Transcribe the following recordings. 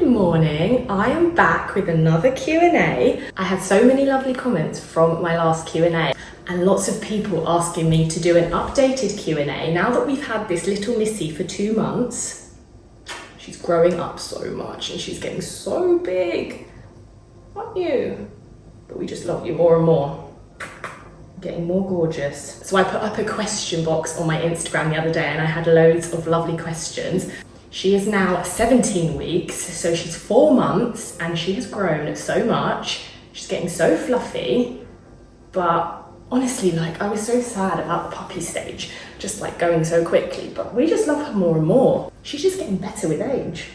Good morning, I am back with another Q&A. I had so many lovely comments from my last Q&A and lots of people asking me to do an updated Q&A. Now that we've had this little Missy for 2 months, she's growing up so much and she's getting so big, aren't you? But we just love you more and more. Getting more gorgeous. So I put up a question box on my Instagram the other day and I had loads of lovely questions. She is now 17 weeks, so she's 4 months and she has grown so much. She's getting so fluffy, but honestly, like, I was so sad about the puppy stage, just like going so quickly, but we just love her more and more. She's just getting better with age.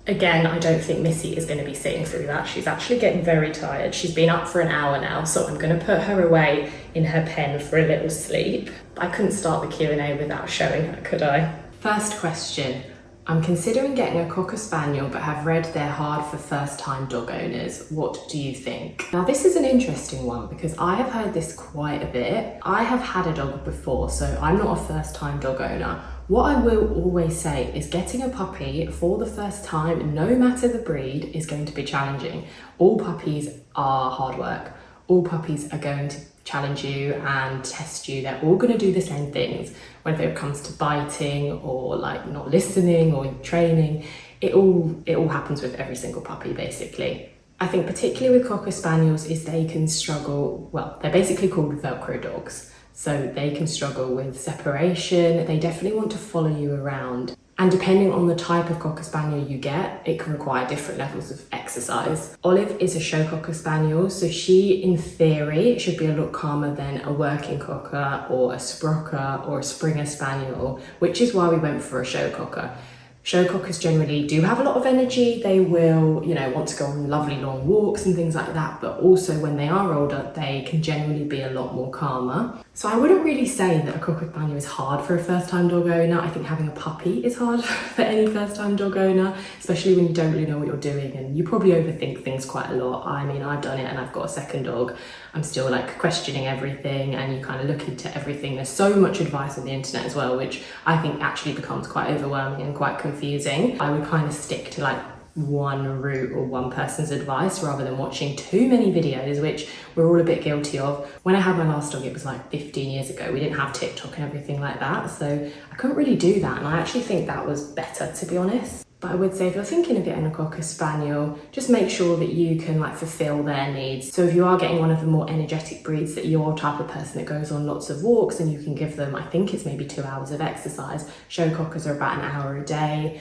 Again, I don't think Missy is going to be sitting through that. She's actually getting very tired. She's been up for an hour now, so I'm going to put her away in her pen for a little sleep. I couldn't start the Q&A without showing her, could I? First question. I'm considering getting a Cocker Spaniel, but have read they're hard for first-time dog owners. What do you think? Now, this is an interesting one because I have heard this quite a bit. I have had a dog before, so I'm not a first-time dog owner. What I will always say is getting a puppy for the first time, no matter the breed, is going to be challenging. All puppies are hard work. All puppies are going to challenge you and test you. They're all going to do the same things, whether it comes to biting or like not listening or training. It all happens with every single puppy, basically. I think particularly with Cocker Spaniels is they can struggle, well, they're basically called Velcro dogs. So they can struggle with separation. They definitely want to follow you around. And depending on the type of Cocker Spaniel you get, it can require different levels of exercise. Olive is a show Cocker Spaniel, so she, in theory, should be a lot calmer than a working Cocker or a Sprocker or a Springer Spaniel, which is why we went for a show Cocker. Show Cockers generally do have a lot of energy. They will, want to go on lovely long walks and things like that, but also when they are older, they can generally be a lot more calmer. So I wouldn't really say that a Cocker Spaniel is hard for a first-time dog owner. I think having a puppy is hard for any first-time dog owner, especially when you don't really know what you're doing and you probably overthink things quite a lot. I mean, I've done it and I've got a second dog. I'm still like questioning everything and you kind of look into everything. There's so much advice on the internet as well, which I think actually becomes quite overwhelming and quite confusing. I would kind of stick to like one route or one person's advice rather than watching too many videos, which we're all a bit guilty of. When I had my last dog, it was like 15 years ago. We didn't have TikTok and everything like that, so I couldn't really do that, and I actually think that was better, to be honest. But I would say if you're thinking of getting a Cocker Spaniel, just make sure that you can like fulfill their needs. So if you are getting one of the more energetic breeds, that you're a type of person that goes on lots of walks and you can give them, I think it's maybe 2 hours of exercise. Show Cockers are about an hour a day.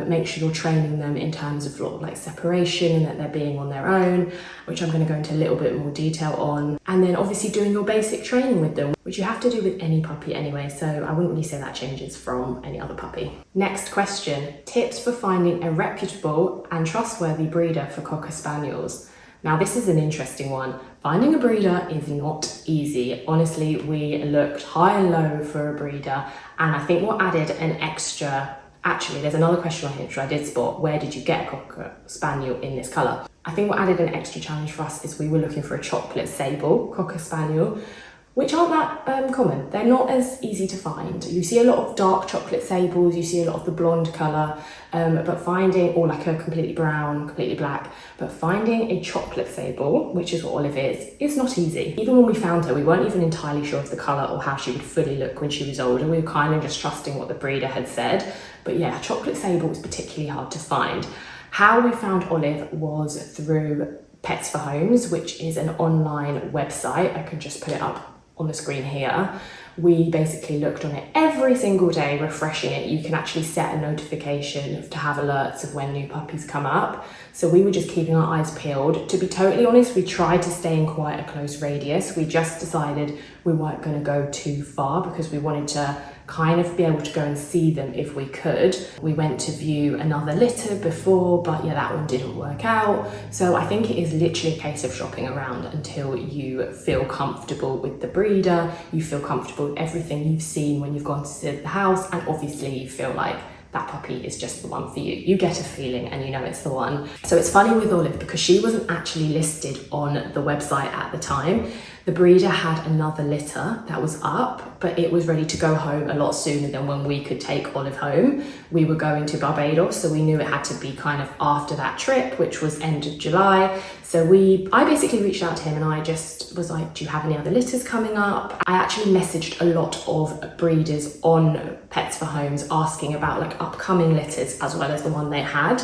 Make sure you're training them in terms of like separation and that they're being on their own, which I'm going to go into a little bit more detail on. And then obviously doing your basic training with them, which you have to do with any puppy anyway, so I wouldn't really say that changes from any other puppy. Next question, tips for finding a reputable and trustworthy breeder for Cocker Spaniels. Now this is an interesting one. Finding a breeder is not easy. Honestly, we looked high and low for a breeder, and I think what added an extra. Actually, there's another question on here which I did spot. Where did you get a Cocker Spaniel in this colour? I think what added an extra challenge for us is we were looking for a chocolate sable Cocker Spaniel, which aren't that common. They're not as easy to find. You see a lot of dark chocolate sables, you see a lot of the blonde colour, but finding, or like a completely brown, completely black, but finding a chocolate sable, which is what Olive is, it's not easy. Even when we found her, we weren't even entirely sure of the colour or how she would fully look when she was older. We were kind of just trusting what the breeder had said. But yeah, a chocolate sable was particularly hard to find. How we found Olive was through Pets for Homes, which is an online website. I could just put it up on the screen here. We basically looked on it every single day, refreshing it. You can actually set a notification to have alerts of when new puppies come up. So we were just keeping our eyes peeled. To be totally honest, we tried to stay in quite a close radius. We just decided we weren't going to go too far because we wanted to kind of be able to go and see them if we could. We went to view another litter before, but yeah, that one didn't work out. So I think it is literally a case of shopping around until you feel comfortable with the breeder, you feel comfortable with everything you've seen when you've gone to see the house, and obviously you feel like that puppy is just the one for you. You get a feeling and you know it's the one. So it's funny with Olive because she wasn't actually listed on the website at the time. The breeder had another litter that was up, but it was ready to go home a lot sooner than when we could take Olive home. We were going to Barbados, so we knew it had to be kind of after that trip, which was end of July. So I basically reached out to him and I just was like, do you have any other litters coming up? I actually messaged a lot of breeders on Pets for Homes asking about like upcoming litters as well as the one they had.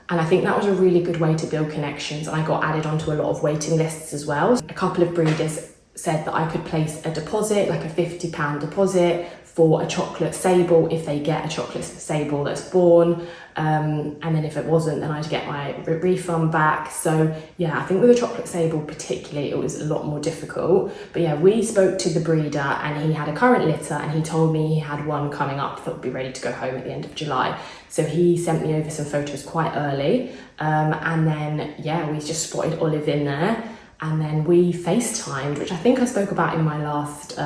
And I think that was a really good way to build connections, and I got added onto a lot of waiting lists as well. A couple of breeders said that I could place a deposit, like a £50 deposit for a chocolate sable if they get a chocolate sable that's born. And then if it wasn't, then I'd get my refund back. So yeah, I think with a chocolate sable particularly, it was a lot more difficult. But yeah, we spoke to the breeder and he had a current litter and he told me he had one coming up that would be ready to go home at the end of July. So he sent me over some photos quite early. And then, yeah, we just spotted Olive in there. And then we FaceTimed, which I think I spoke about in my last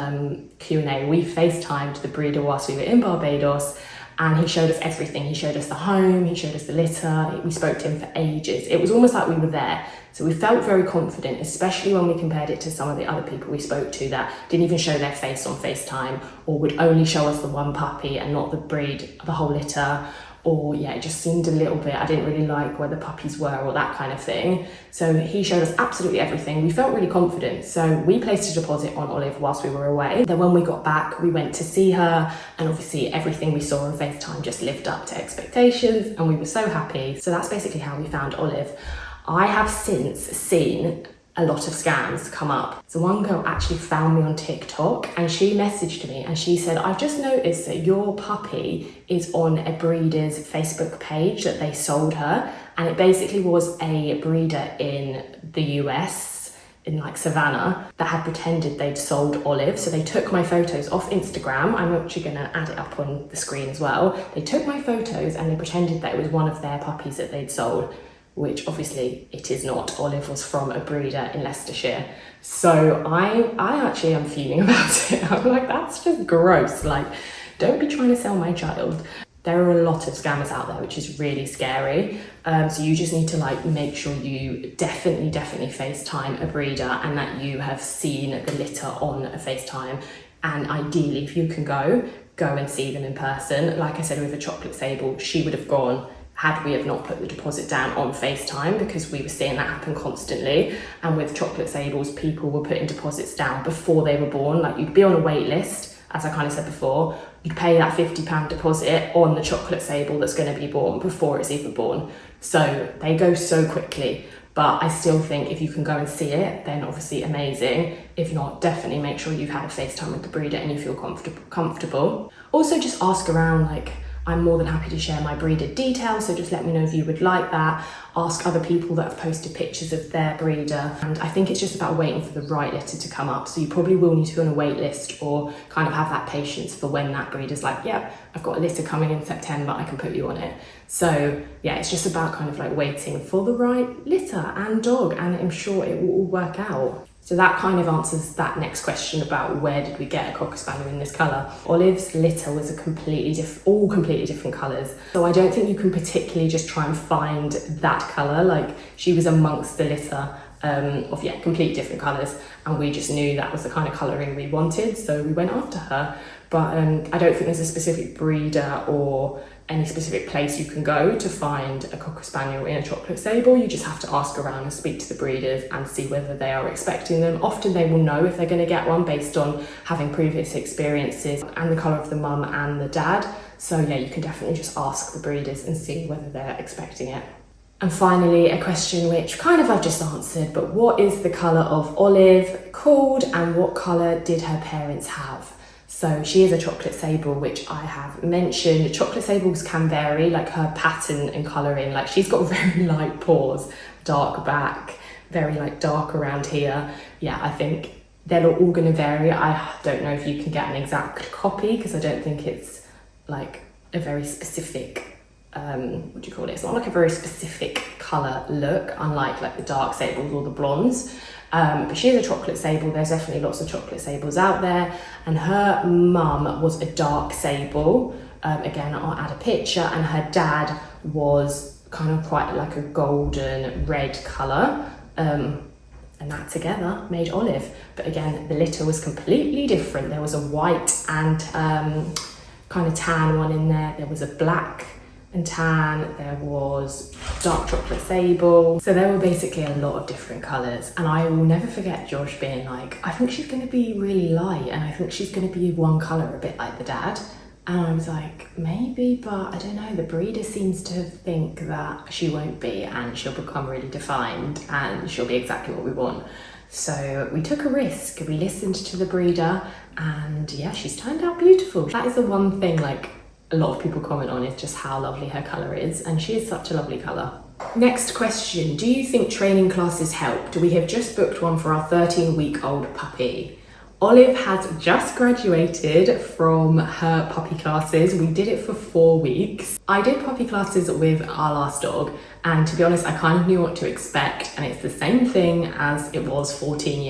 Q&A. We FaceTimed the breeder whilst we were in Barbados, and he showed us everything. He showed us the home, he showed us the litter. We spoke to him for ages. It was almost like we were there. So we felt very confident, especially when we compared it to some of the other people we spoke to that didn't even show their face on FaceTime, or would only show us the one puppy and not the breed, the whole litter. Or yeah, it just seemed a little bit, I didn't really like where the puppies were or that kind of thing. So he showed us absolutely everything. We felt really confident. So we placed a deposit on Olive whilst we were away. Then when we got back, we went to see her, and obviously everything we saw on FaceTime just lived up to expectations and we were so happy. So that's basically how we found Olive. I have since seen a lot of scams come up. So one girl actually found me on TikTok and she messaged me and she said, I've just noticed that your puppy is on a breeder's Facebook page that they sold her, and it basically was a breeder in the US, in like Savannah, that had pretended they'd sold Olive. So they took my photos off Instagram. I'm actually gonna add it up on the screen as well. They took my photos and they pretended that it was one of their puppies that they'd sold, which obviously it is not. Olive was from a breeder in Leicestershire. So I actually am fuming about it. I'm like, that's just gross. Like, don't be trying to sell my child. There are a lot of scammers out there, which is really scary. So you just need to like make sure you definitely FaceTime a breeder and that you have seen the litter on a FaceTime. And ideally, if you can go and see them in person. Like I said, with a chocolate sable, she would have gone had we have not put the deposit down on FaceTime, because we were seeing that happen constantly. And with chocolate sables, people were putting deposits down before they were born. Like, you'd be on a wait list, as I kind of said before, you'd pay that £50 deposit on the chocolate sable that's going to be born before it's even born. So they go so quickly. But I still think if you can go and see it, then obviously amazing. If not, definitely make sure you've had a FaceTime with the breeder and you feel comfortable. Also, just ask around. Like, I'm more than happy to share my breeder details, so just let me know if you would like that. Ask other people that have posted pictures of their breeder. And I think it's just about waiting for the right litter to come up. So you probably will need to be on a wait list, or kind of have that patience for when that breeder's like, yep, I've got a litter coming in September, I can put you on it. So yeah, it's just about kind of like waiting for the right litter and dog, and I'm sure it will all work out. So that kind of answers that next question about where did we get a Cocker Spaniel in this colour. Olive's litter was all completely different colours. So I don't think you can particularly just try and find that colour. Like, she was amongst the litter of completely different colours, and we just knew that was the kind of colouring we wanted, so we went after her. But I don't think there's a specific breeder or any specific place you can go to find a Cocker Spaniel in a chocolate sable. You just have to ask around and speak to the breeders and see whether they are expecting them. Often they will know if they're going to get one based on having previous experiences and the colour of the mum and the dad. So yeah, you can definitely just ask the breeders and see whether they're expecting it. And finally, a question which kind of I've just answered, but what is the colour of Olive called, and what colour did her parents have? So she is a chocolate sable, which I have mentioned. Chocolate sables can vary, like her pattern and colouring. Like, she's got very light paws, dark back, very like dark around here. Yeah, I think they're all going to vary. I don't know if you can get an exact copy, because I don't think it's like a very specific, what do you call it? It's not like a very specific colour look, unlike like the dark sables or the blondes. But she is a chocolate sable. There's definitely lots of chocolate sables out there, and her mum was a dark sable. Again, I'll add a picture, and her dad was kind of quite like a golden red colour. and that together made Olive. But again, the litter was completely different. There was a white and kind of tan one in there. There was a black and tan. There was dark chocolate sable. So there were basically a lot of different colours. And I will never forget Josh being like, I think she's going to be really light, and I think she's going to be one colour, a bit like the dad. And I was like, maybe, but I don't know, the breeder seems to think that she won't be, and she'll become really defined and she'll be exactly what we want. So we took a risk. We listened to the breeder, and yeah, she's turned out beautiful. That is the one thing like a lot of people comment on, is just how lovely her colour is, and she is such a lovely colour. Next question, do you think training classes helped? We have just booked one for our 13-week-old puppy. Olive has just graduated from her puppy classes. We did it for 4 weeks. I did puppy classes with our last dog, and to be honest, I kind of knew what to expect, and it's the same thing as it was 15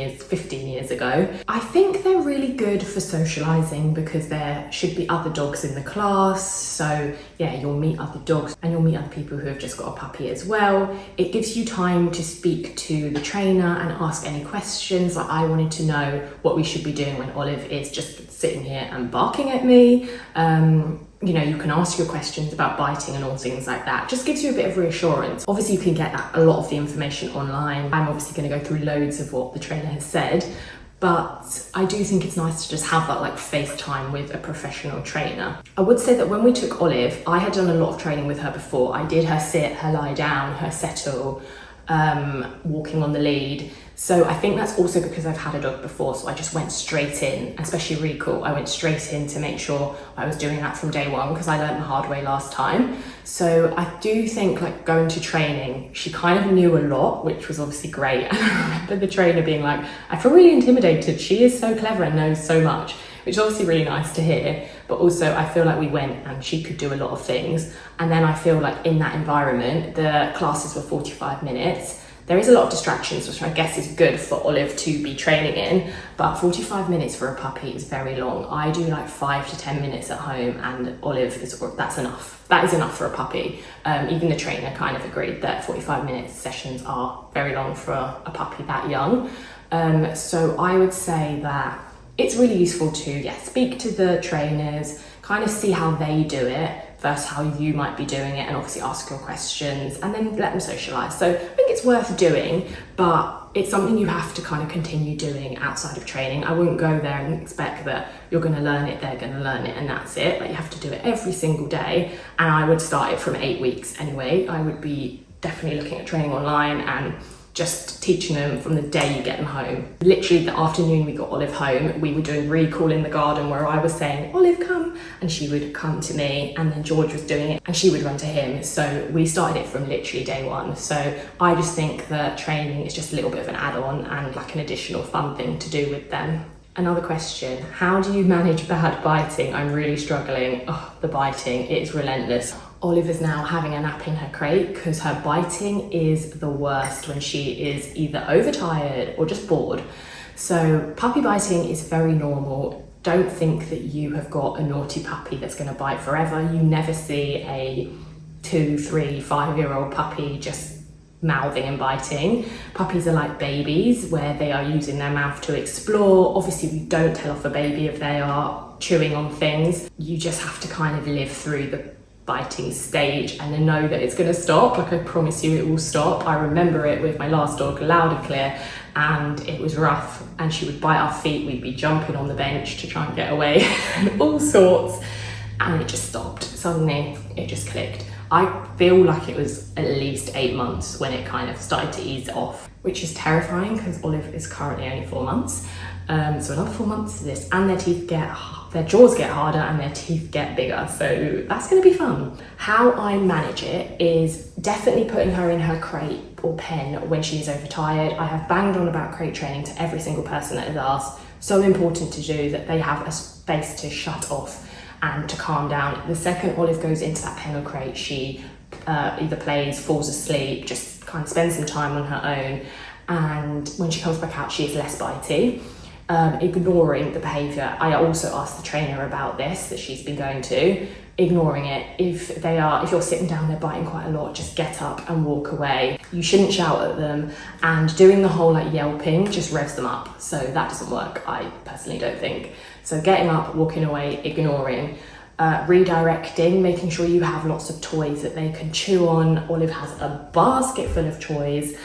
years ago. I think they're really good for socializing because there should be other dogs in the class. So yeah, you'll meet other dogs and you'll meet other people who have just got a puppy as well. It gives you time to speak to the trainer and ask any questions. Like, I wanted to know what we should be doing when Olive is just sitting here and barking at me. You know, you can ask your questions about biting and all things like that. Just gives you a bit of reassurance. Obviously, you can get a lot of the information online. I'm obviously going to go through loads of what the trainer has said, but I do think it's nice to just have that like FaceTime with a professional trainer. I would say that when we took Olive, I had done a lot of training with her before. I did her sit, her lie down, her settle, walking on the lead. So I think that's also because I've had a dog before, so I just went straight in, especially Recall. I went straight in to make sure I was doing that from day one, because I learned the hard way last time. So I do think like going to training, she kind of knew a lot, which was obviously great. And I remember the trainer being like, I feel really intimidated. She is so clever and knows so much, which is obviously really nice to hear. But also I feel like we went and she could do a lot of things. And then I feel like in that environment, the classes were 45 minutes. There is a lot of distractions, which I guess is good for Olive to be training in, but 45 minutes for a puppy is very long. I do like 5 to 10 minutes at home, and Olive that's enough. That is enough for a puppy. Even the trainer kind of agreed that 45 minute sessions are very long for a puppy that young. So I would say that it's really useful to speak to the trainers, kind of see how they do it versus how you might be doing it, and obviously ask your questions and then let them socialise. So I think it's worth doing, but it's something you have to kind of continue doing outside of training. I wouldn't go there and expect that you're going to learn it, they're going to learn it, and that's it. Like, you have to do it every single day, and I would start it from 8 weeks anyway. I would be definitely looking at training online and just teaching them from the day you get them home. Literally the afternoon we got Olive home, we were doing Recall in the garden, where I was saying, Olive, come, and she would come to me, and then George was doing it and she would run to him. So we started it from literally day one. So I just think that training is just a little bit of an add-on and like an additional fun thing to do with them. Another question, how do you manage bad biting? I'm really struggling. Oh, the biting, it is relentless. Olive is now having a nap in her crate because her biting is the worst when she is either overtired or just bored. So puppy biting is very normal. Don't think that you have got a naughty puppy that's going to bite forever. You never see a 2, 3, 5-year-old puppy just mouthing and biting. Puppies are like babies, where they are using their mouth to explore. Obviously, we don't tell off a baby if they are chewing on things. You just have to kind of live through the biting stage and then know that it's going to stop. Like, I promise you it will stop. I remember it with my last dog loud and clear, and it was rough, and she would bite our feet. We'd be jumping on the bench to try and get away and all sorts, and it just stopped. Suddenly it just clicked. I feel like it was at least 8 months when it kind of started to ease off, which is terrifying because Olive is currently only 4 months. So another 4 months to this, and their jaws get harder and their teeth get bigger. So that's going to be fun. How I manage it is definitely putting her in her crate or pen when she is overtired. I have banged on about crate training to every single person that has asked. So important to do, that they have a space to shut off and to calm down. The second Olive goes into that pen or crate, she either plays, falls asleep, just kind of spends some time on her own. And when she comes back out, she is less bitey. ignoring the behaviour. I also asked the trainer about this that she's been going to, ignoring it. If you're sitting down, they're biting quite a lot, just get up and walk away. You shouldn't shout at them, and doing the whole like yelping just revs them up. So that doesn't work, I personally don't think. So getting up, walking away, ignoring. Redirecting, making sure you have lots of toys that they can chew on. Olive has a basket full of toys,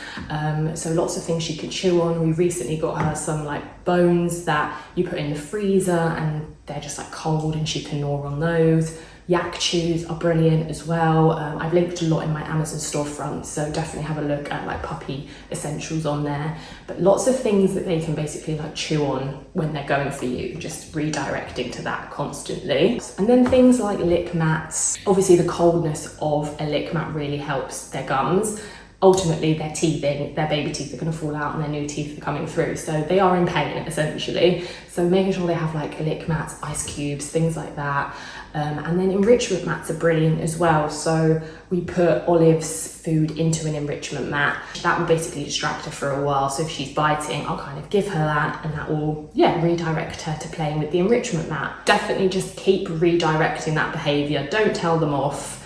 so lots of things she could chew on. We recently got her some like bones that you put in the freezer and they're just like cold and she can gnaw on those. Yak chews are brilliant as well. I've linked a lot in my Amazon storefront, so definitely have a look at like puppy essentials on there. But lots of things that they can basically like chew on when they're going for you, just redirecting to that constantly. And then things like lick mats. Obviously the coldness of a lick mat really helps their gums. Ultimately they're teething, their baby teeth are going to fall out and their new teeth are coming through, so they are in pain essentially. So making sure they have like lick mats, ice cubes, things like that. And then enrichment mats are brilliant as well. So we put Olive's food into an enrichment mat. That will basically distract her for a while. So if she's biting, I'll kind of give her that and that will, redirect her to playing with the enrichment mat. Definitely just keep redirecting that behaviour. Don't tell them off.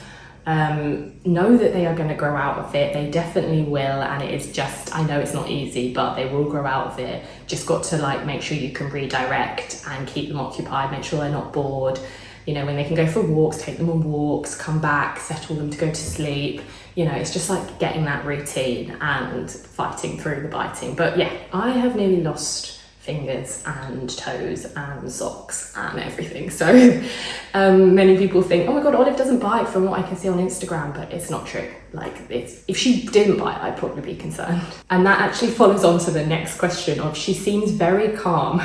Know that they are going to grow out of it. They definitely will, and it is just, I know it's not easy, but they will grow out of it. Just got to like make sure you can redirect and keep them occupied, make sure they're not bored. You know, when they can go for walks, take them on walks, come back, settle them to go to sleep. You know, it's just like getting that routine and fighting through the biting. But yeah, I have nearly lost fingers and toes and socks and everything. So many people think, oh my God, Olive doesn't bite from what I can see on Instagram, but it's not true. Like if she didn't bite, I'd probably be concerned. And that actually follows on to the next question of, she seems very calm.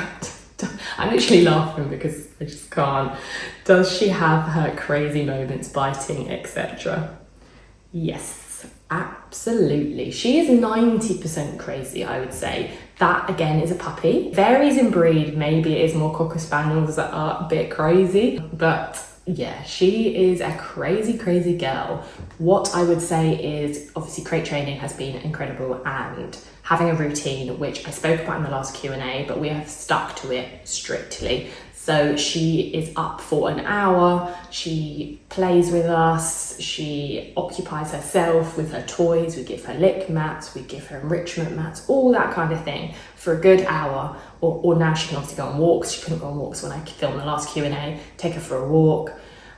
I'm literally laughing because I just can't. Does she have her crazy moments biting, etc.? Yes, absolutely. She is 90% crazy, I would say. That again is a puppy. Varies in breed. Maybe it is more Cocker Spaniels that are a bit crazy, but yeah, she is a crazy, crazy girl. What I would say is obviously crate training has been incredible, and having a routine, which I spoke about in the last Q&A, but we have stuck to it strictly. So she is up for an hour, she plays with us, she occupies herself with her toys, we give her lick mats, we give her enrichment mats, all that kind of thing for a good hour. Or now she can obviously go on walks. She couldn't go on walks when I filmed the last Q&A. Take her for a walk,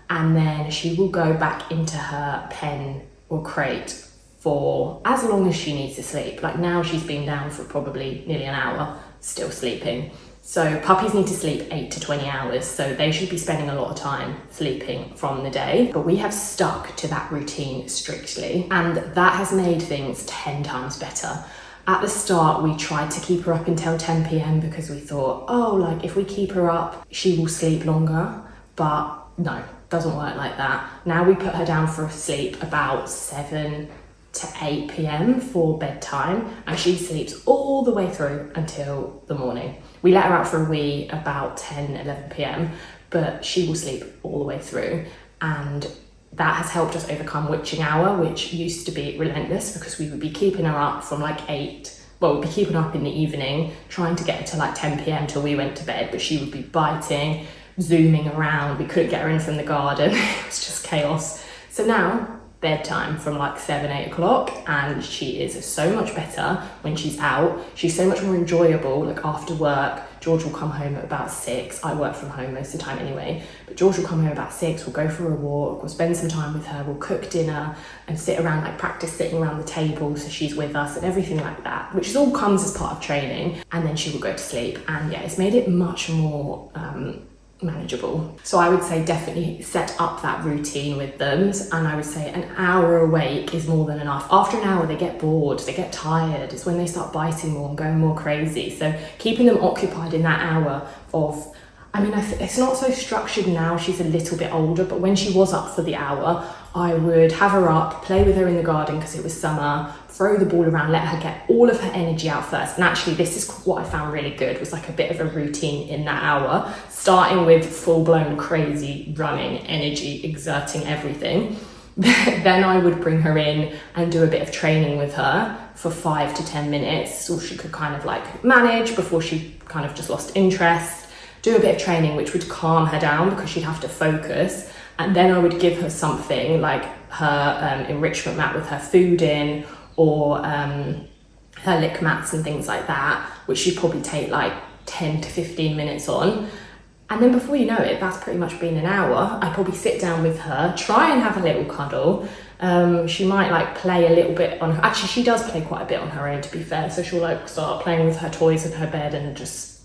and then she will go back into her pen or crate for as long as she needs to sleep. Like now she's been down for probably nearly an hour, still sleeping. So puppies need to sleep 8 to 20 hours, so they should be spending a lot of time sleeping from the day. But we have stuck to that routine strictly, and that has made things 10 times better. At the start, we tried to keep her up until 10 p.m. because we thought, oh, like if we keep her up, she will sleep longer. But no, doesn't work like that. Now we put her down for sleep about 7 to 8 p.m. for bedtime, and she sleeps all the way through until the morning. We let her out for a wee about 10, 11 p.m, but she will sleep all the way through, and that has helped us overcome witching hour, which used to be relentless because we would be keeping her up from like 8, we'd be keeping her up in the evening, trying to get her to like 10 p.m. till we went to bed, but she would be biting, zooming around, we couldn't get her in from the garden, it was just chaos. So now, bedtime from like 7, 8 o'clock, and she is so much better when she's out. She's so much more enjoyable. Like after work, George will come home at about 6. I work from home most of the time anyway, but George will come home about 6. We'll go for a walk, we'll spend some time with her, we'll cook dinner and sit around, like practice sitting around the table so she's with us and everything like that, which all comes as part of training. And then she will go to sleep, and yeah, it's made it much more manageable. So I would say definitely set up that routine with them, and I would say an hour awake is more than enough. After an hour they get bored, they get tired, it's when they start biting more and going more crazy. So keeping them occupied in that hour of, it's not so structured now, she's a little bit older, but when she was up for the hour, I would have her up, play with her in the garden because it was summer, throw the ball around, let her get all of her energy out first. And actually this is what I found really good, was like a bit of a routine in that hour, starting with full-blown crazy running, energy, exerting everything. Then I would bring her in and do a bit of training with her for 5 to 10 minutes, so she could kind of like manage before she kind of just lost interest. Do a bit of training which would calm her down because she'd have to focus. And then I would give her something like her enrichment mat with her food in, or her lick mats and things like that, which she'd probably take like 10 to 15 minutes on. And then before you know it, that's pretty much been an hour. I'd probably sit down with her, try and have a little cuddle. She might like play a little bit on her, actually she does play quite a bit on her own, to be fair. So she'll like start playing with her toys in her bed and just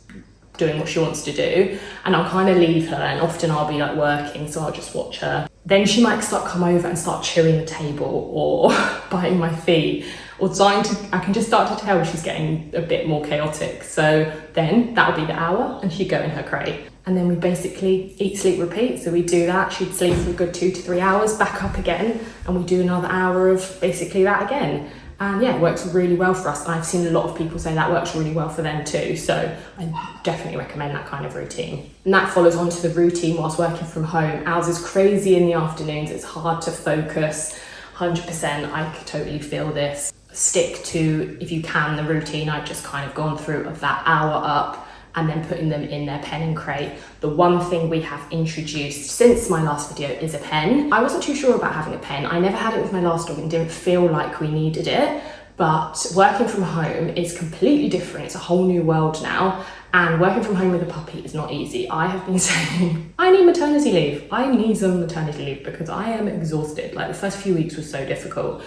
doing what she wants to do. And I'll kind of leave her, and often I'll be like working, so I'll just watch her. Then she might come over and start chewing the table or biting my feet, or I can just start to tell she's getting a bit more chaotic. So then that'll be the hour and she'd go in her crate. And then we basically eat, sleep, repeat. So we do that. She'd sleep for a good 2 to 3 hours, back up again, and we do another hour of basically that again. And yeah, it works really well for us. I've seen a lot of people say that works really well for them too. So I definitely recommend that kind of routine. And that follows on to the routine whilst working from home. Ours is crazy in the afternoons. It's hard to focus. 100%, I could totally feel this. Stick to, if you can, the routine I've just kind of gone through of that hour up, and then putting them in their pen and crate. The one thing we have introduced since my last video is a pen. I wasn't too sure about having a pen. I never had it with my last dog and didn't feel like we needed it, but working from home is completely different. It's a whole new world now, and working from home with a puppy is not easy. I have been saying, I need maternity leave. I need some maternity leave because I am exhausted. Like the first few weeks was so difficult.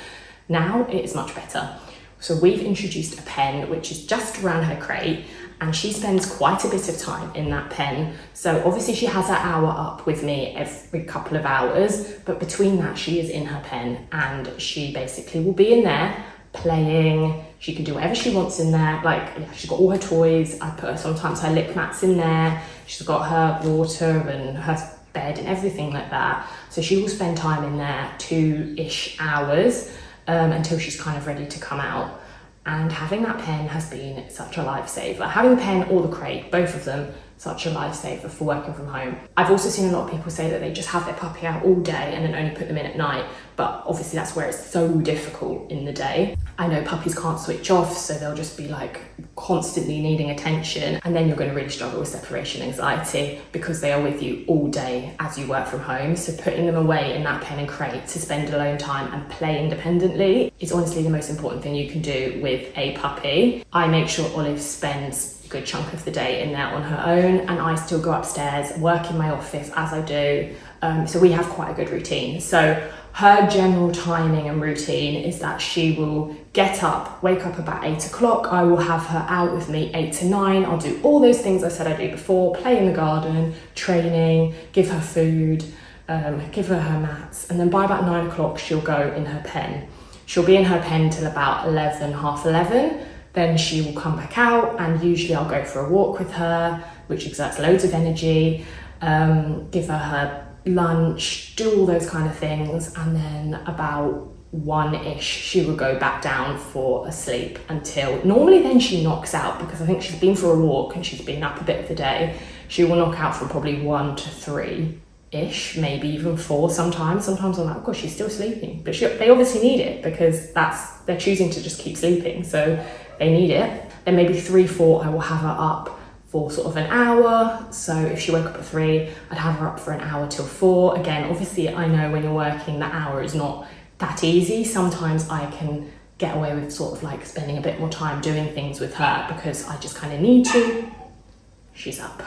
Now it is much better. So we've introduced a pen which is just around her crate, and she spends quite a bit of time in that pen. So obviously she has her hour up with me every couple of hours, but between that she is in her pen, and she basically will be in there playing. She can do whatever she wants in there. Like, yeah, she's got all her toys. I put her sometimes her lick mats in there. She's got her water and her bed and everything like that. So she will spend time in there 2-ish hours until she's kind of ready to come out. And having that pen has been such a lifesaver. Having the pen or the crate, both of them, such a lifesaver for working from home. I've also seen a lot of people say that they just have their puppy out all day and then only put them in at night, but obviously that's where it's so difficult in the day. I know puppies can't switch off, so they'll just be like constantly needing attention, and then you're going to really struggle with separation anxiety because they are with you all day as you work from home. So putting them away in that pen and crate to spend alone time and play independently is honestly the most important thing you can do with a puppy. I make sure Olive spends a good chunk of the day in there on her own, and I still go upstairs, work in my office as I do. So we have quite a good routine. So her general timing and routine is that she will get up, wake up about 8 o'clock. I will have her out with me 8 to 9. I'll do all those things I said I'd do before: play in the garden, training, give her food, give her her mats. And then by about 9 o'clock, she'll go in her pen. She'll be in her pen till about 11, half 11. Then she will come back out, and usually I'll go for a walk with her, which exerts loads of energy, give her her lunch, do all those kind of things, and then about 1-ish she will go back down for a sleep until, normally then she knocks out, because I think she's been for a walk and she's been up a bit of the day. She will knock out from probably 1 to 3-ish, maybe even 4 sometimes. Sometimes I'm like, oh gosh, she's still sleeping, but they obviously need it because they're choosing to just keep sleeping, so they need it. Then maybe 3, 4 I will have her up for sort of an hour. So if she woke up at 3, I'd have her up for an hour till 4. Again, obviously I know when you're working that hour is not that easy. Sometimes I can get away with sort of like spending a bit more time doing things with her because I just kind of need to. She's up.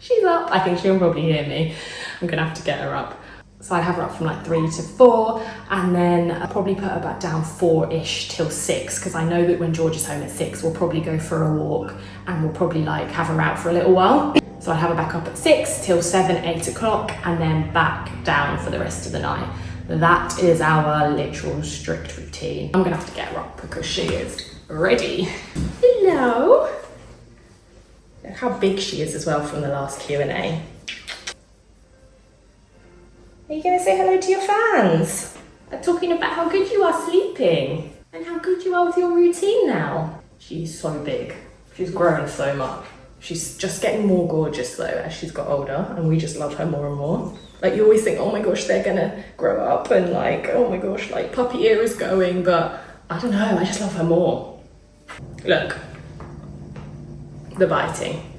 She's up. I think she'll probably hear me. I'm gonna have to get her up. So I'd have her up from like 3 to 4, and then I'd probably put her back down 4-ish till 6, because I know that when George is home at 6, we'll probably go for a walk and we'll probably like have her out for a little while. So I'd have her back up at 6 till 7, 8 o'clock, and then back down for the rest of the night. That is our literal strict routine. I'm gonna have to get her up because she is ready. Hello. Look how big she is as well from the last Q&A. Are you going to say hello to your fans? They're talking about how good you are sleeping and how good you are with your routine now. She's so big. She's grown so much. She's just getting more gorgeous though as she's got older, and we just love her more and more. Like, you always think, oh my gosh, they're gonna grow up, and like, oh my gosh, like puppy ear is going, but I don't know, I just love her more. Look, the biting.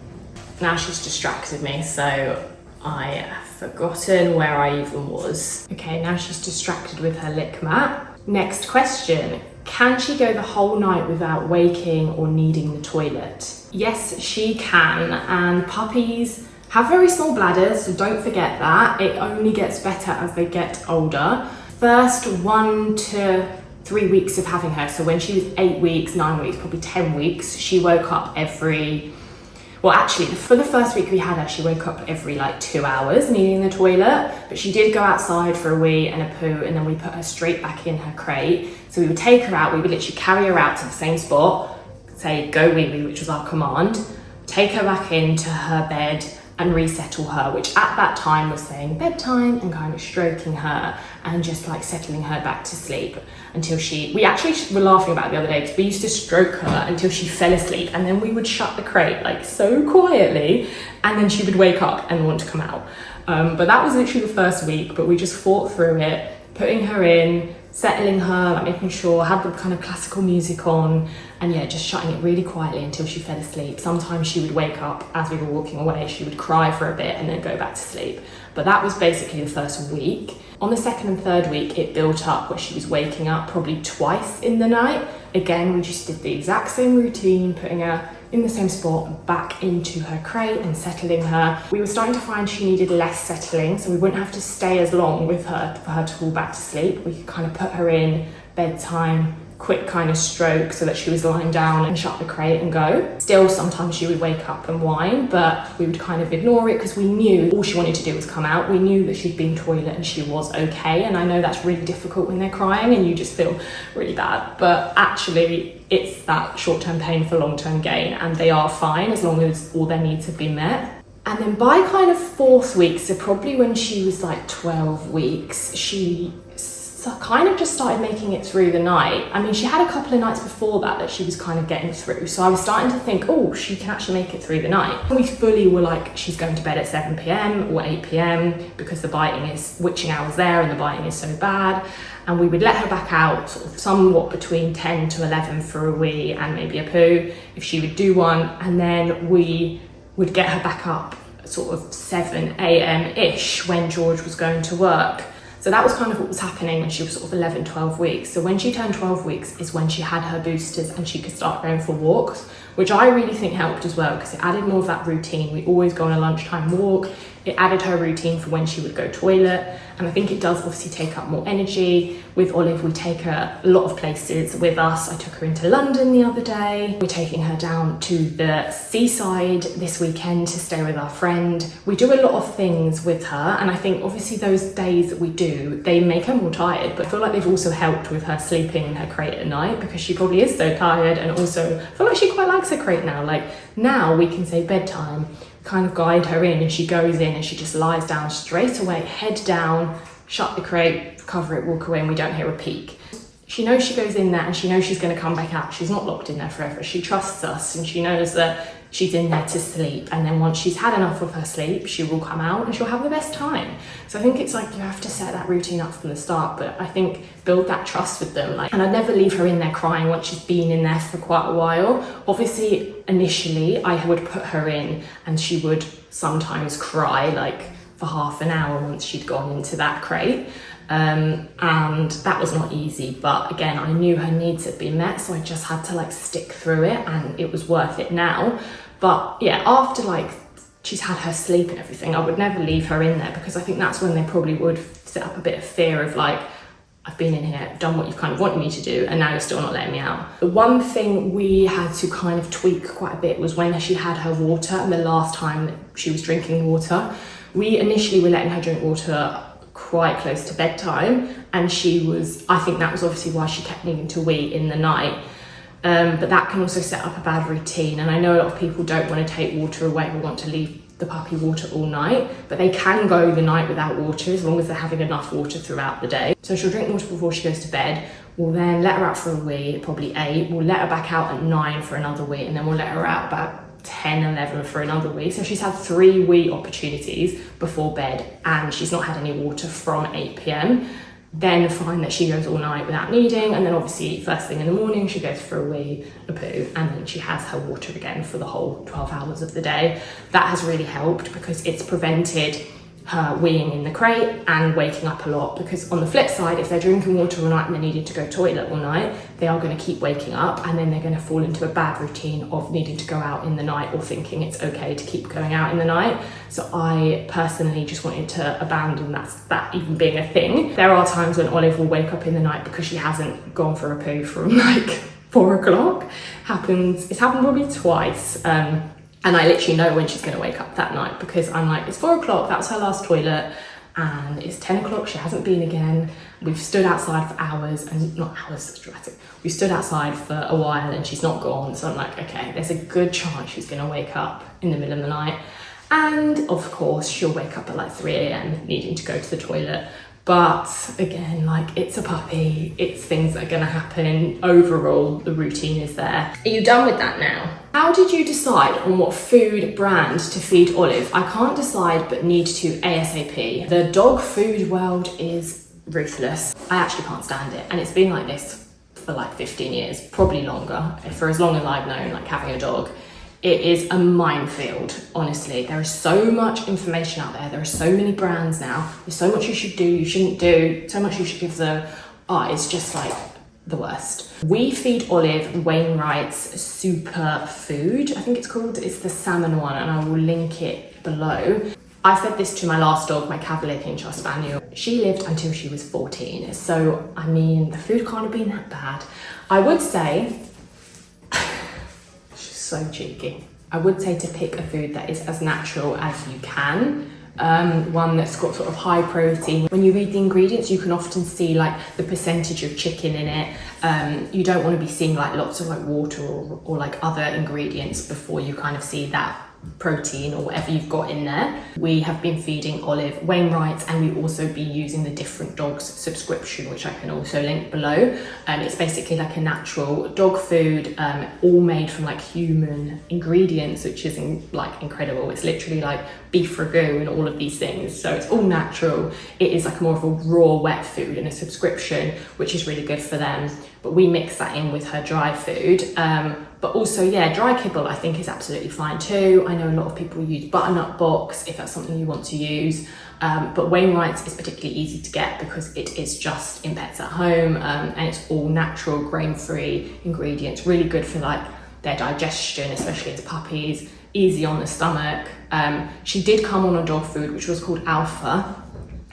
Now she's distracted me, so I have forgotten where I even was. Okay, now she's distracted with her lick mat. Next question. Can she go the whole night without waking or needing the toilet? Yes, she can, and puppies have very small bladders, so don't forget that. It only gets better as they get older. First 1 to 3 weeks of having her, so when she was 8 weeks, 9 weeks, probably 10 weeks, she woke up every, well actually for the first week we had her, she woke up every like 2 hours needing the toilet, but she did go outside for a wee and a poo, and then we put her straight back in her crate. So we would take her out, we would literally carry her out to the same spot, say go wee wee, which was our command, take her back into her bed and resettle her, which at that time was saying bedtime and kind of stroking her and just like settling her back to sleep until we actually were laughing about it the other day because we used to stroke her until she fell asleep, and then we would shut the crate like so quietly, and then she would wake up and want to come out. But that was literally the first week, but we just fought through it, putting her in, settling her, like making sure, had the kind of classical music on, and yeah, just shutting it really quietly until she fell asleep. Sometimes she would wake up as we were walking away, she would cry for a bit and then go back to sleep. But that was basically the first week. On the second and third week, it built up where she was waking up probably twice in the night. Again, we just did the exact same routine, putting her in the same spot, back into her crate and settling her. We were starting to find she needed less settling, so we wouldn't have to stay as long with her for her to fall back to sleep. We could kind of put her in bedtime, quick kind of stroke so that she was lying down, and shut the crate and go. Still, sometimes she would wake up and whine, but we would kind of ignore it because we knew all she wanted to do was come out. We knew that she'd been toilet and she was okay, and I know that's really difficult when they're crying and you just feel really bad, but actually it's that short-term pain for long-term gain, and they are fine as long as all their needs have been met. And then by kind of 4th week, so probably when she was like 12 weeks, she kind of just started making it through the night. I mean, she had a couple of nights before that she was kind of getting through, so I was starting to think, oh, she can actually make it through the night. And we fully were like, she's going to bed at 7 p.m. or 8 p.m. because the biting is, witching hours there, and the biting is so bad. And we would let her back out sort of somewhat between 10 to 11 for a wee and maybe a poo if she would do one, and then we would get her back up sort of 7 a.m.-ish when George was going to work. So that was kind of what was happening when she was sort of 11, 12 weeks. So when she turned 12 weeks is when she had her boosters and she could start going for walks, which I really think helped as well because it added more of that routine. We always go on a lunchtime walk. It added her routine for when she would go toilet. And I think it does obviously take up more energy. With Olive, we take her a lot of places with us. I took her into London the other day. We're taking her down to the seaside this weekend to stay with our friend. We do a lot of things with her, and I think obviously those days that we do, they make her more tired, but I feel like they've also helped with her sleeping in her crate at night because she probably is so tired, and also I feel like she quite likes her crate now. Like now we can say bedtime, kind of guide her in, and she goes in and she just lies down straight away, head down, shut the crate, cover it, walk away, and we don't hear a peak. She knows she goes in there and she knows she's going to come back out. She's not locked in there forever. She trusts us and she knows that she's in there to sleep, and then once she's had enough of her sleep, she will come out and she'll have the best time. So I think it's like you have to set that routine up from the start, but I think build that trust with them. And I'd never leave her in there crying once she's been in there for quite a while. Obviously, initially, I would put her in and she would sometimes cry like for half an hour once she'd gone into that crate. And that was not easy, but again, I knew her needs had been met, so I just had to like stick through it, and it was worth it now. But yeah, after like she's had her sleep and everything, I would never leave her in there because I think that's when they probably would set up a bit of fear of like, I've been in here, done what you kind of wanted me to do, and now you're still not letting me out. The one thing we had to kind of tweak quite a bit was when she had her water, and the last time that she was drinking water. We initially were letting her drink water quite close to bedtime, and I think that was obviously why she kept needing to wee in the night. But that can also set up a bad routine, and I know a lot of people don't want to take water away or want to leave the puppy water all night, but they can go the night without water as long as they're having enough water throughout the day. So she'll drink water before she goes to bed. We'll then let her out for a wee, probably 8. We'll let her back out at 9 for another wee, and then we'll let her out about 10, 11 for another wee. So she's had 3 wee opportunities before bed, and she's not had any water from 8 p.m. Then find that she goes all night without needing, and then obviously first thing in the morning she goes for a wee, a poo, and then she has her water again for the whole 12 hours of the day. That has really helped because it's prevented her weeing in the crate and waking up a lot, because on the flip side, if they're drinking water all night and they're needing to go toilet all night, they are going to keep waking up, and then they're going to fall into a bad routine of needing to go out in the night or thinking it's okay to keep going out in the night. So I personally just wanted to abandon that even being a thing. There are times when Olive will wake up in the night because she hasn't gone for a poo from like 4 o'clock. It's happened probably twice. And I literally know when she's going to wake up that night, because I'm like, it's 4 o'clock, that was her last toilet, and it's 10 o'clock, she hasn't been again. We've stood outside for hours, and not hours, that's dramatic. We stood outside for a while and she's not gone. So I'm like, okay, there's a good chance she's going to wake up in the middle of the night. And of course, she'll wake up at like 3 a.m. needing to go to the toilet. But again, like, it's a puppy, it's things that are gonna happen. Overall, the routine is there. Are you done with that now? How did you decide on what food brand to feed Olive? I can't decide, but need to ASAP. The dog food world is ruthless. I actually can't stand it. And it's been like this for like 15 years, probably longer, for as long as I've known, like, having a dog. It is a minefield, honestly. There is so much information out there. There are so many brands now. There's so much you should do, you shouldn't do, so much you should give the, it's just like the worst. We feed Olive Wainwright's Super Food, I think it's called. It's the salmon one, and I will link it below. I fed this to my last dog, my Cavalier Cocker Spaniel. She lived until she was 14. So, I mean, the food can't have been that bad. I would say, so cheeky, I would say to pick a food that is as natural as you can. One that's got sort of high protein. When you read the ingredients, you can often see like the percentage of chicken in it. You don't want to be seeing like lots of like water or like other ingredients before you kind of see that protein or whatever you've got in there. We have been feeding Olive Wainwright's, and we also be using the Different Dogs subscription, which I can also link below. It's basically like a natural dog food, all made from like human ingredients, which is like incredible. It's literally like beef ragu and all of these things, so it's all natural. It is like more of a raw wet food in a subscription, which is really good for them, but we mix that in with her dry food. But also, yeah, dry kibble I think is absolutely fine too. I know a lot of people use butternut box if that's something you want to use. But Wainwright's is particularly easy to get because it is just in Pets at Home, and it's all natural, grain-free ingredients, really good for like their digestion, especially as puppies, easy on the stomach. She did come on a dog food which was called Alpha,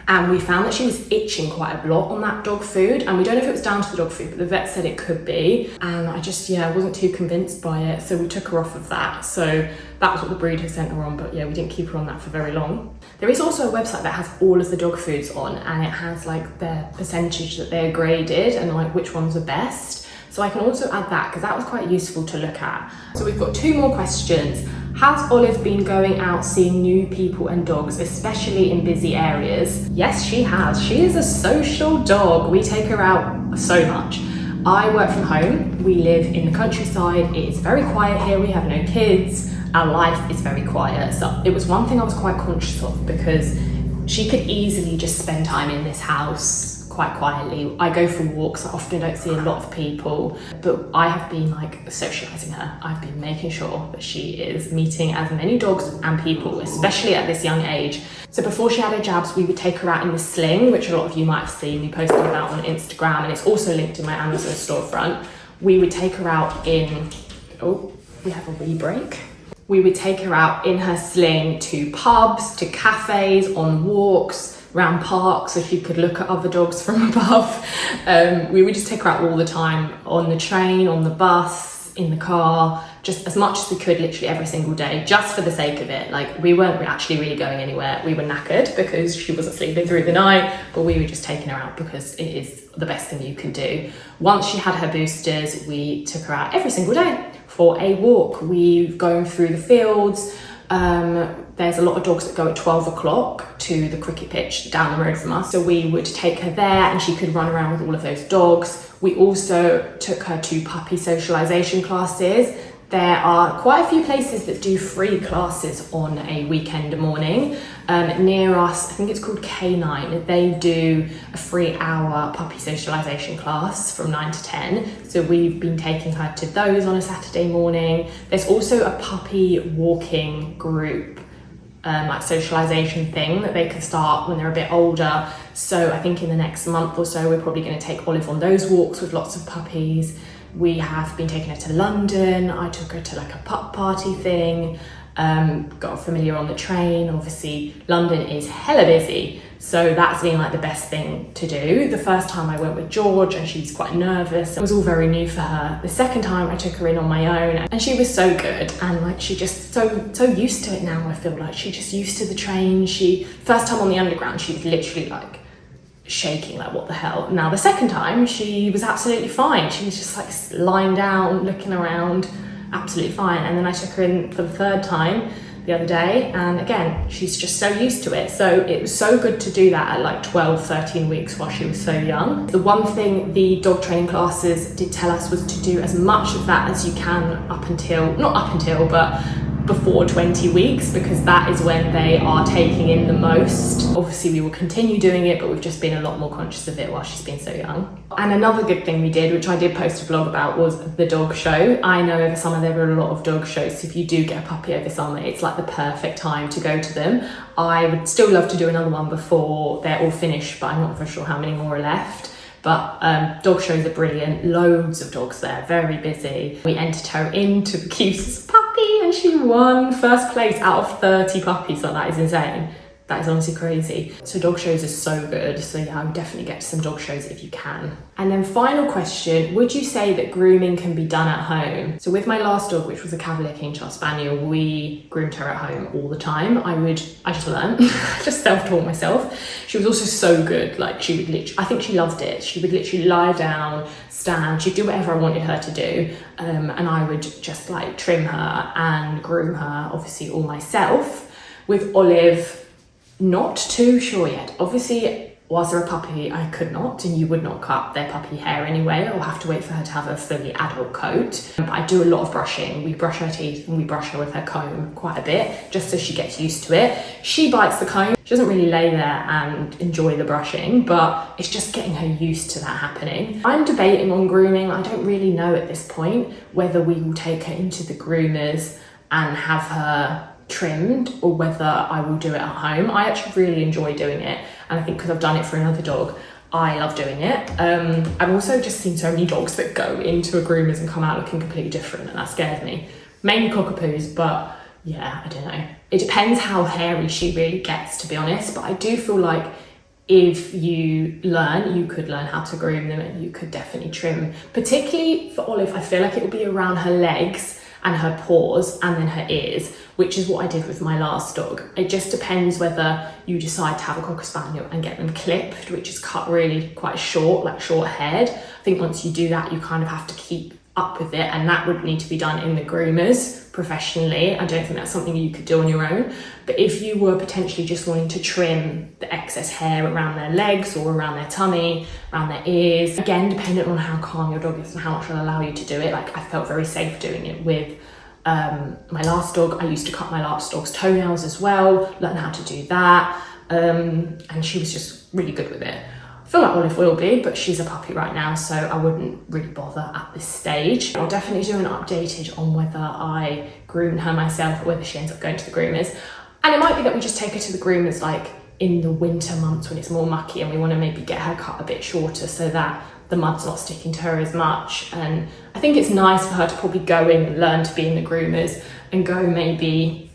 and we found that she was itching quite a lot on that dog food, and we don't know if it was down to the dog food, but the vet said it could be, and I just, wasn't too convinced by it, so we took her off of that. So that was what the breeder sent her on, but yeah, we didn't keep her on that for very long. There is also a website that has all of the dog foods on, and it has like their percentage that they're graded and like which ones are best. So I can also add that because that was quite useful to look at. So we've got 2 more questions. Has Olive been going out seeing new people and dogs, especially in busy areas? Yes, she has. She is a social dog. We take her out so much. I work from home. We live in the countryside. It is very quiet here. We have no kids. Our life is very quiet. So it was one thing I was quite conscious of, because she could easily just spend time in this house quite quietly. I go for walks, I often don't see a lot of people, but I have been like socializing her. I've been making sure that she is meeting as many dogs and people, especially at this young age. So before she had her jabs, we would take her out in the sling, which a lot of you might have seen me posting about on Instagram, and it's also linked in my Amazon storefront. We would take her out in, we have a wee break. We would take her out in her sling to pubs, to cafes, on walks, around parks, so she could look at other dogs from above. We would just take her out all the time, on the train, on the bus, in the car, just as much as we could, literally every single day, just for the sake of it. Like, we weren't actually really going anywhere. We were knackered because she wasn't sleeping through the night, but we were just taking her out because it is the best thing you can do. Once she had her boosters, we took her out every single day for a walk. We've gone through the fields. There's a lot of dogs that go at 12 o'clock to the cricket pitch down the road from us. So we would take her there and she could run around with all of those dogs. We also took her to puppy socialization classes. There are quite a few places that do free classes on a weekend morning. Near us, I think it's called K9, they do a 3-hour puppy socialisation class from 9 to 10. So we've been taking her to those on a Saturday morning. There's also a puppy walking group, like socialization thing that they can start when they're a bit older. So I think in the next month or so, we're probably going to take Olive on those walks with lots of puppies. We have been taking her to London. I took her to like a pup party thing, got familiar on the train. Obviously London is hella busy, so that's been like the best thing to do. The first time I went with George and she's quite nervous. It was all very new for her. The second time I took her in on my own and she was so good, and like she just so used to it now. I feel like she's just used to the train. First time on the underground, she was literally like shaking like what the hell. Now the second time she was absolutely fine. She was just like lying down looking around, absolutely fine. And then I took her in for the third time the other day, and again she's just so used to it. So it was so good to do that at like 12-13 weeks while she was so young. The one thing the dog training classes did tell us was to do as much of that as you can but before 20 weeks, because that is when they are taking in the most. Obviously we will continue doing it, but we've just been a lot more conscious of it while she's been so young. And another good thing we did, which I did post a vlog about, was the dog show. I know over summer there were a lot of dog shows, so if you do get a puppy over summer, it's like the perfect time to go to them. I would still love to do another one before they're all finished, but I'm not for sure how many more are left. But dog shows are brilliant, loads of dogs there, very busy. We entered her into the cutest puppy and she won first place out of 30 puppies, so that is insane. That is honestly crazy. So dog shows are so good. So yeah, I would definitely get to some dog shows if you can. And then final question, would you say that grooming can be done at home? So with my last dog, which was a Cavalier King Charles Spaniel, we groomed her at home all the time. I just learned, just self-taught myself. She was also so good. Like she would literally, I think she loved it. She would literally lie down, stand, she'd do whatever I wanted her to do. And I would just like trim her and groom her, obviously all myself. With Olive, not too sure yet. Obviously, whilst they're a puppy, I could not, and you would not cut their puppy hair anyway, or have to wait for her to have a fully adult coat. But I do a lot of brushing. We brush her teeth and we brush her with her comb quite a bit, just so she gets used to it. She bites the comb. She doesn't really lay there and enjoy the brushing, but it's just getting her used to that happening. I'm debating on grooming. I don't really know at this point whether we will take her into the groomers and have her trimmed, or whether I will do it at home. I actually really enjoy doing it, and I think because I've done it for another dog, I love doing it. I've also just seen so many dogs that go into a groomer's and come out looking completely different, and that scares me. Mainly cockapoos, but yeah, I don't know. It depends how hairy she really gets, to be honest, but I do feel like if you could learn how to groom them, and you could definitely trim. Particularly for Olive, I feel like it will be around her legs and her paws and then her ears, which is what I did with my last dog. It just depends whether you decide to have a Cocker Spaniel and get them clipped, which is cut really quite short, like short haired. I think once you do that, you kind of have to keep up with it, and that would need to be done in the groomers professionally. I don't think that's something you could do on your own. But if you were potentially just wanting to trim the excess hair around their legs or around their tummy, around their ears, again, dependent on how calm your dog is and how much will allow you to do it. Like I felt very safe doing it with my last dog. I used to cut my last dog's toenails as well, learn how to do that, and she was just really good with it. I feel like Olive will be, but she's a puppy right now, so I wouldn't really bother at this stage. I'll definitely do an updated on whether I groom her myself or whether she ends up going to the groomers. And it might be that we just take her to the groomers like in the winter months when it's more mucky, and we want to maybe get her cut a bit shorter so that the mud's not sticking to her as much. And I think it's nice for her to probably go in and learn to be in the groomers and go maybe,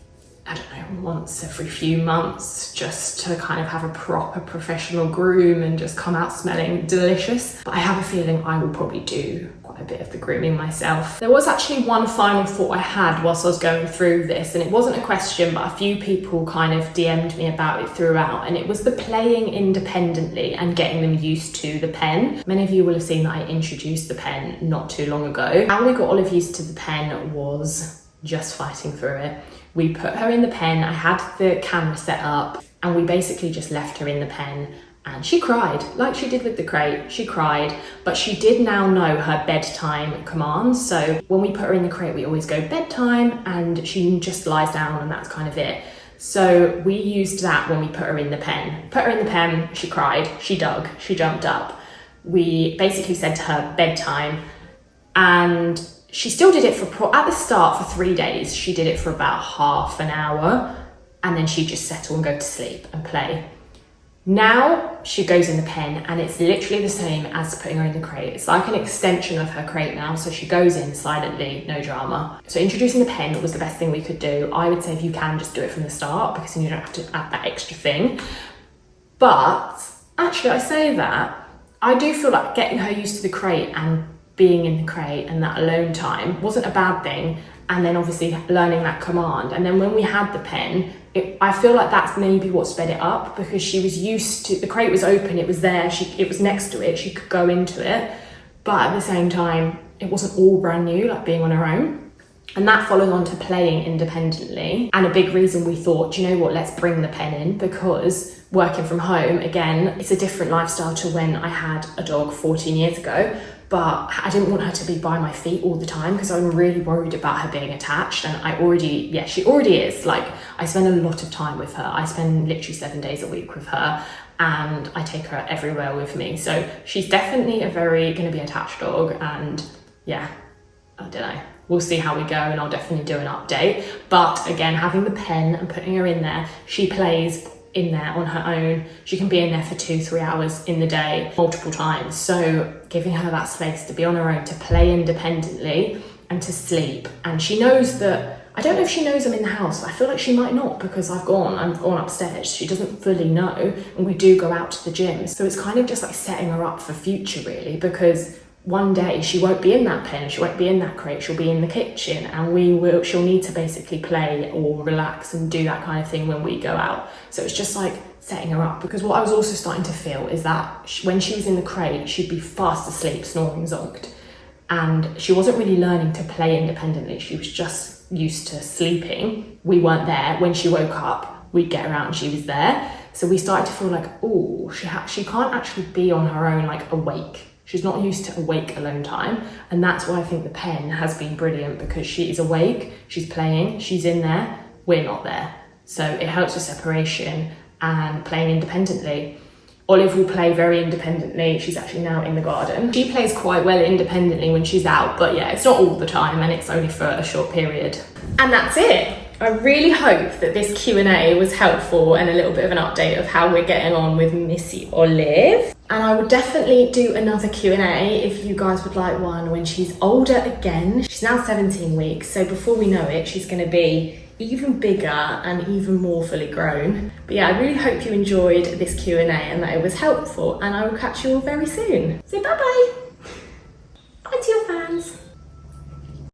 I don't know, once every few months, just to kind of have a proper professional groom and just come out smelling delicious. But I have a feeling I will probably do quite a bit of the grooming myself. There was actually one final thought I had whilst I was going through this, and it wasn't a question, but a few people kind of DM'd me about it throughout, and it was the playing independently and getting them used to the pen. Many of you will have seen that I introduced the pen not too long ago. How we got Olive used to the pen was just fighting through it. We put her in the pen, I had the camera set up, and we basically just left her in the pen And she cried, like she did with the crate. She cried, but she did now know her bedtime commands. So when we put her in the crate, we always go bedtime, and she just lies down and that's kind of it. So we used that when we put her in the pen. Put her in the pen, she cried, she dug, she jumped up. We basically said to her bedtime, and she still did it at the start for 3 days. She did it for about half an hour, and then she'd just settle and go to sleep and play. Now she goes in the pen, and it's literally the same as putting her in the crate. It's like an extension of her crate now. So she goes in silently, no drama. So introducing the pen was the best thing we could do. I would say if you can, just do it from the start, because then you don't have to add that extra thing. But actually, I say that, I do feel like getting her used to the crate and being in the crate and that alone time wasn't a bad thing. And then obviously learning that command. And then when we had the pen, I feel like that's maybe what sped it up, because she was used to, the crate was open, it was there, it was next to it, she could go into it. But at the same time, it wasn't all brand new, like being on her own. And that follows on to playing independently. And a big reason we thought, do you know what, let's bring the pen in, because working from home, again, it's a different lifestyle to when I had a dog 14 years ago. But I didn't want her to be by my feet all the time, because I'm really worried about her being attached. And she already is. Like, I spend a lot of time with her. I spend literally 7 days a week with her, and I take her everywhere with me. So she's definitely going to be attached dog. And yeah, I don't know. We'll see how we go, and I'll definitely do an update. But again, having the pen and putting her in there, she plays in there on her own. She can be in there for 2-3 hours in the day, multiple times. So giving her that space to be on her own, to play independently and to sleep. And she knows that, I don't know if she knows I'm in the house. I feel like she might not, because I've gone upstairs. She doesn't fully know, and we do go out to the gym. So it's kind of just like setting her up for future, really, because one day she won't be in that pen, she won't be in that crate, she'll be in the kitchen, and she'll need to basically play or relax and do that kind of thing when we go out. So it's just like setting her up, because what I was also starting to feel is that when she was in the crate, she'd be fast asleep, snoring zonked, and she wasn't really learning to play independently. She was just used to sleeping. We weren't there. When she woke up, we'd get her out and she was there. So we started to feel like, oh, she can't actually be on her own, like awake. She's not used to awake alone time. And that's why I think the pen has been brilliant, because she is awake, she's playing, she's in there, we're not there. So it helps with separation and playing independently. Olive will play very independently. She's actually now in the garden. She plays quite well independently when she's out, but yeah, it's not all the time, and it's only for a short period. And that's it. I really hope that this Q&A was helpful and a little bit of an update of how we're getting on with Missy Olive. And I would definitely do another Q&A if you guys would like one when she's older again. She's now 17 weeks, so before we know it, she's going to be even bigger and even more fully grown. But yeah, I really hope you enjoyed this Q&A and that it was helpful, and I will catch you all very soon. So bye bye.